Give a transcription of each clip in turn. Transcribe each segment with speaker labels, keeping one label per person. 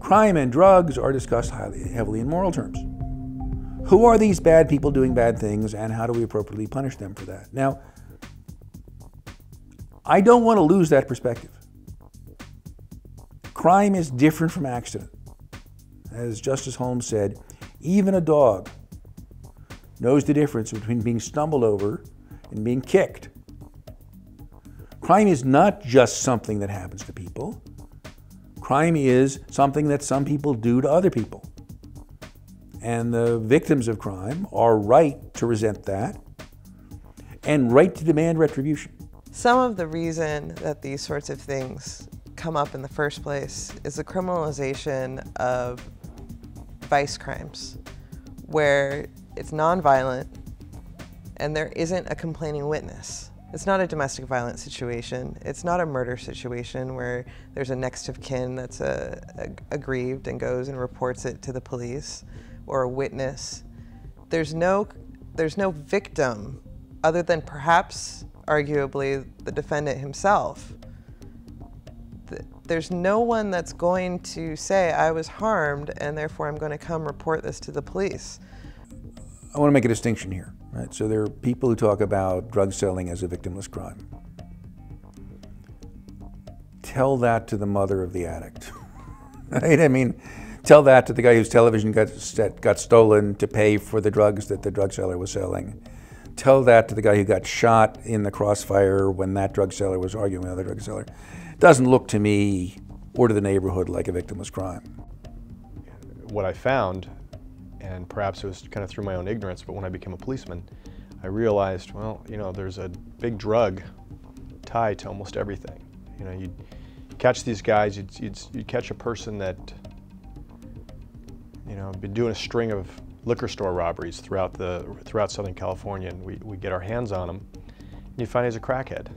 Speaker 1: Crime and drugs are discussed heavily in moral terms. Who are these bad people doing bad things, and how do we appropriately punish them for that? Now, I don't want to lose that perspective. Crime is different from accident. As Justice Holmes said, even a dog knows the difference between being stumbled over and being kicked. Crime is not just something that happens to people. Crime is something that some people do to other people. And the victims of crime are right to resent that and right to demand retribution.
Speaker 2: Some of the reason that these sorts of things come up in the first place is the criminalization of vice crimes, where it's nonviolent and there isn't a complaining witness. It's not a domestic violence situation. It's not a murder situation where there's a next of kin that's aggrieved and goes and reports it to the police, or a witness. There's no victim other than perhaps, arguably, the defendant himself. There's no one that's going to say, I was harmed and therefore I'm going to come report this to the police.
Speaker 1: I want to make a distinction here, right? So there are people who talk about drug selling as a victimless crime. Tell that to the mother of the addict, right? I mean, tell that to the guy whose television got stolen to pay for the drugs that the drug seller was selling. Tell that to the guy who got shot in the crossfire when that drug seller was arguing with another drug seller. It doesn't look to me or to the neighborhood like a victimless crime.
Speaker 3: What I found, and perhaps it was kind of through my own ignorance, but when I became a policeman, I realized, well, you know, there's a big drug tie to almost everything. You know, you'd catch these guys, you'd catch a person that, you know, been doing a string of liquor store robberies throughout Southern California, and we get our hands on him, and you find he's a crackhead.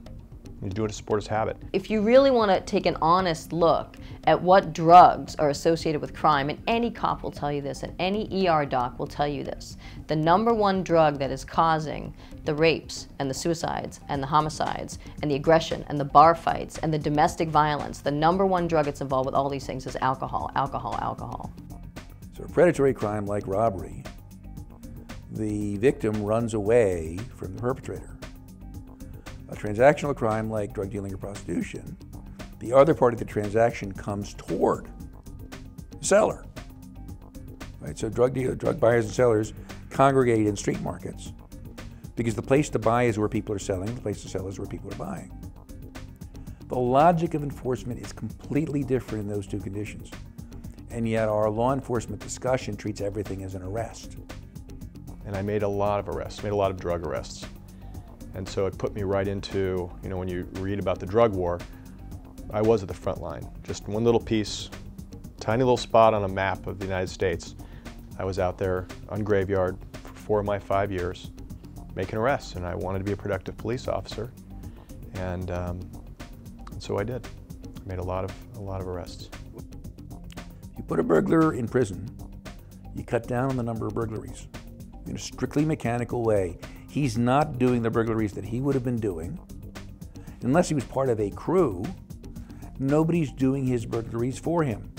Speaker 3: You do it to support his habit.
Speaker 4: If you really want to take an honest look at what drugs are associated with crime, and any cop will tell you this, and any ER doc will tell you this, the #1 drug that is causing the rapes and the suicides and the homicides and the aggression and the bar fights and the domestic violence, the #1 drug that's involved with all these things is alcohol, alcohol, alcohol.
Speaker 1: So a predatory crime like robbery, the victim runs away from the perpetrator. A transactional crime like drug dealing or prostitution, the other part of the transaction comes toward the seller. Right? So drug buyers and sellers congregate in street markets because the place to buy is where people are selling, the place to sell is where people are buying. The logic of enforcement is completely different in those two conditions. And yet our law enforcement discussion treats everything as an arrest.
Speaker 3: And I made a lot of arrests, made a lot of drug arrests. And so it put me right into, you know, when you read about the drug war, I was at the front line. Just one little piece, tiny little spot on a map of the United States. I was out there on graveyard for 4 of my 5 years, making arrests, and I wanted to be a productive police officer. And so I did. I made a lot of arrests.
Speaker 1: You put a burglar in prison, you cut down on the number of burglaries in a strictly mechanical way. He's not doing the burglaries that he would have been doing. Unless he was part of a crew, nobody's doing his burglaries for him.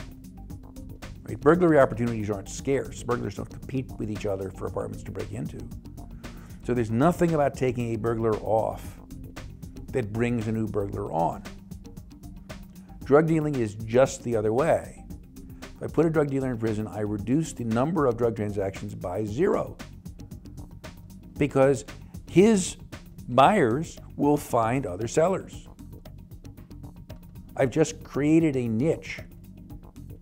Speaker 1: Right? Burglary opportunities aren't scarce. Burglars don't compete with each other for apartments to break into. So there's nothing about taking a burglar off that brings a new burglar on. Drug dealing is just the other way. If I put a drug dealer in prison, I reduce the number of drug transactions by 0. Because his buyers will find other sellers. I've just created a niche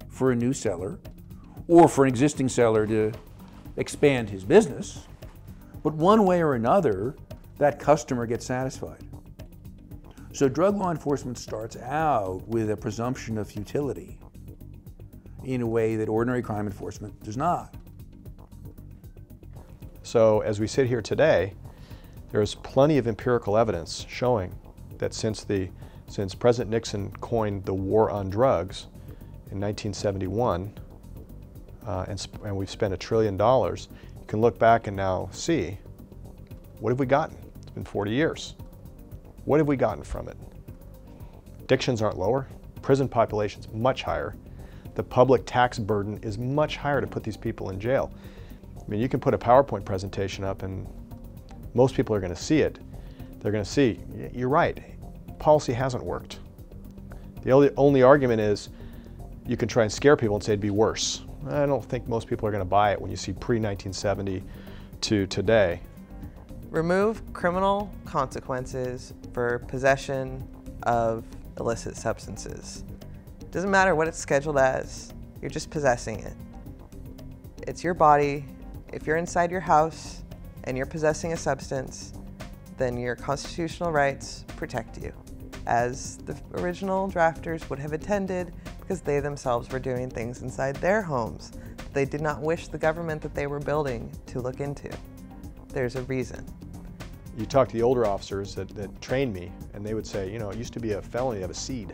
Speaker 1: for a new seller or for an existing seller to expand his business, but one way or another, that customer gets satisfied. So drug law enforcement starts out with a presumption of futility in a way that ordinary crime enforcement does not.
Speaker 3: So as we sit here today, there's plenty of empirical evidence showing that since President Nixon coined the war on drugs in 1971, and we've spent $1 trillion, you can look back and now see, what have we gotten? It's been 40 years. What have we gotten from it? Addictions aren't lower, prison population's much higher. The public tax burden is much higher to put these people in jail. I mean, you can put a PowerPoint presentation up and most people are going to see it. They're going to see, you're right, policy hasn't worked. The only argument is you can try and scare people and say it'd be worse. I don't think most people are going to buy it when you see pre-1970 to today.
Speaker 2: Remove criminal consequences for possession of illicit substances. Doesn't matter what it's scheduled as, you're just possessing it. It's your body. If you're inside your house and you're possessing a substance, then your constitutional rights protect you, as the original drafters would have intended, because they themselves were doing things inside their homes that they did not wish the government that they were building to look into. There's a reason.
Speaker 3: You talk to the older officers that trained me, and they would say, you know, it used to be a felony to have a seed.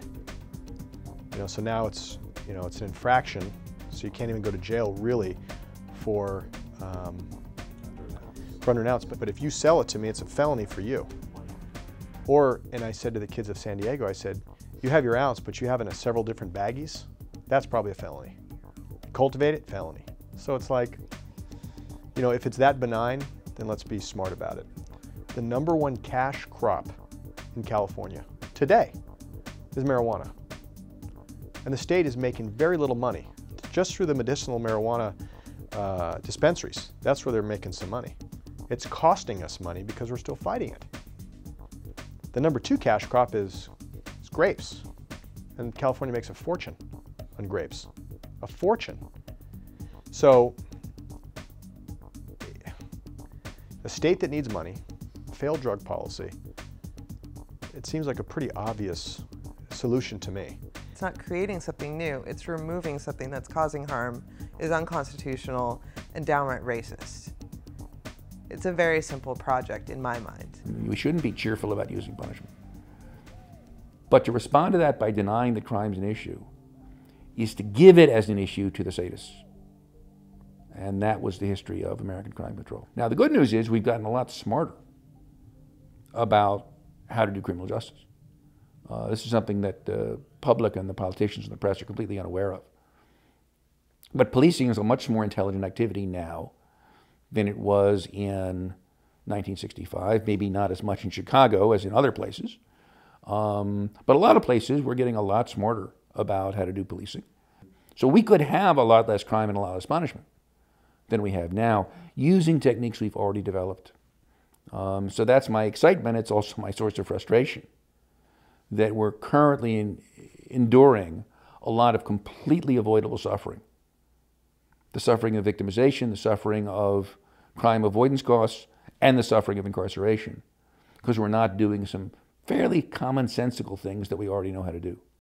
Speaker 3: You know, so now it's, you know, it's an infraction, so you can't even go to jail really for under an ounce. But if you sell it to me, it's a felony for you. Or, and I said to the kids of San Diego, I said, you have your ounce, but you have it in several different baggies, that's probably a felony. Cultivate it, felony. So it's like, you know, if it's that benign, then let's be smart about it. The #1 cash crop in California today is marijuana. And the state is making very little money just through the medicinal marijuana dispensaries. That's where they're making some money. It's costing us money because we're still fighting it. The #2 cash crop is grapes. And California makes a fortune on grapes. A fortune. So, a state that needs money, failed drug policy, it seems like a pretty obvious solution to me.
Speaker 2: It's not creating something new, it's removing something that's causing harm, is unconstitutional, and downright racist. It's a very simple project in my mind.
Speaker 1: We shouldn't be cheerful about using punishment. But to respond to that by denying the crime's an issue is to give it as an issue to the sadists. And that was the history of American crime control. Now, the good news is we've gotten a lot smarter about how to do criminal justice. This is something that the public and the politicians and the press are completely unaware of. But policing is a much more intelligent activity now than it was in 1965, maybe not as much in Chicago as in other places. But a lot of places we're getting a lot smarter about how to do policing. So we could have a lot less crime and a lot less punishment than we have now, using techniques we've already developed. So that's my excitement. It's also my source of frustration that we're currently enduring a lot of completely avoidable suffering. The suffering of victimization, the suffering of crime avoidance costs, and the suffering of incarceration, because we're not doing some fairly commonsensical things that we already know how to do.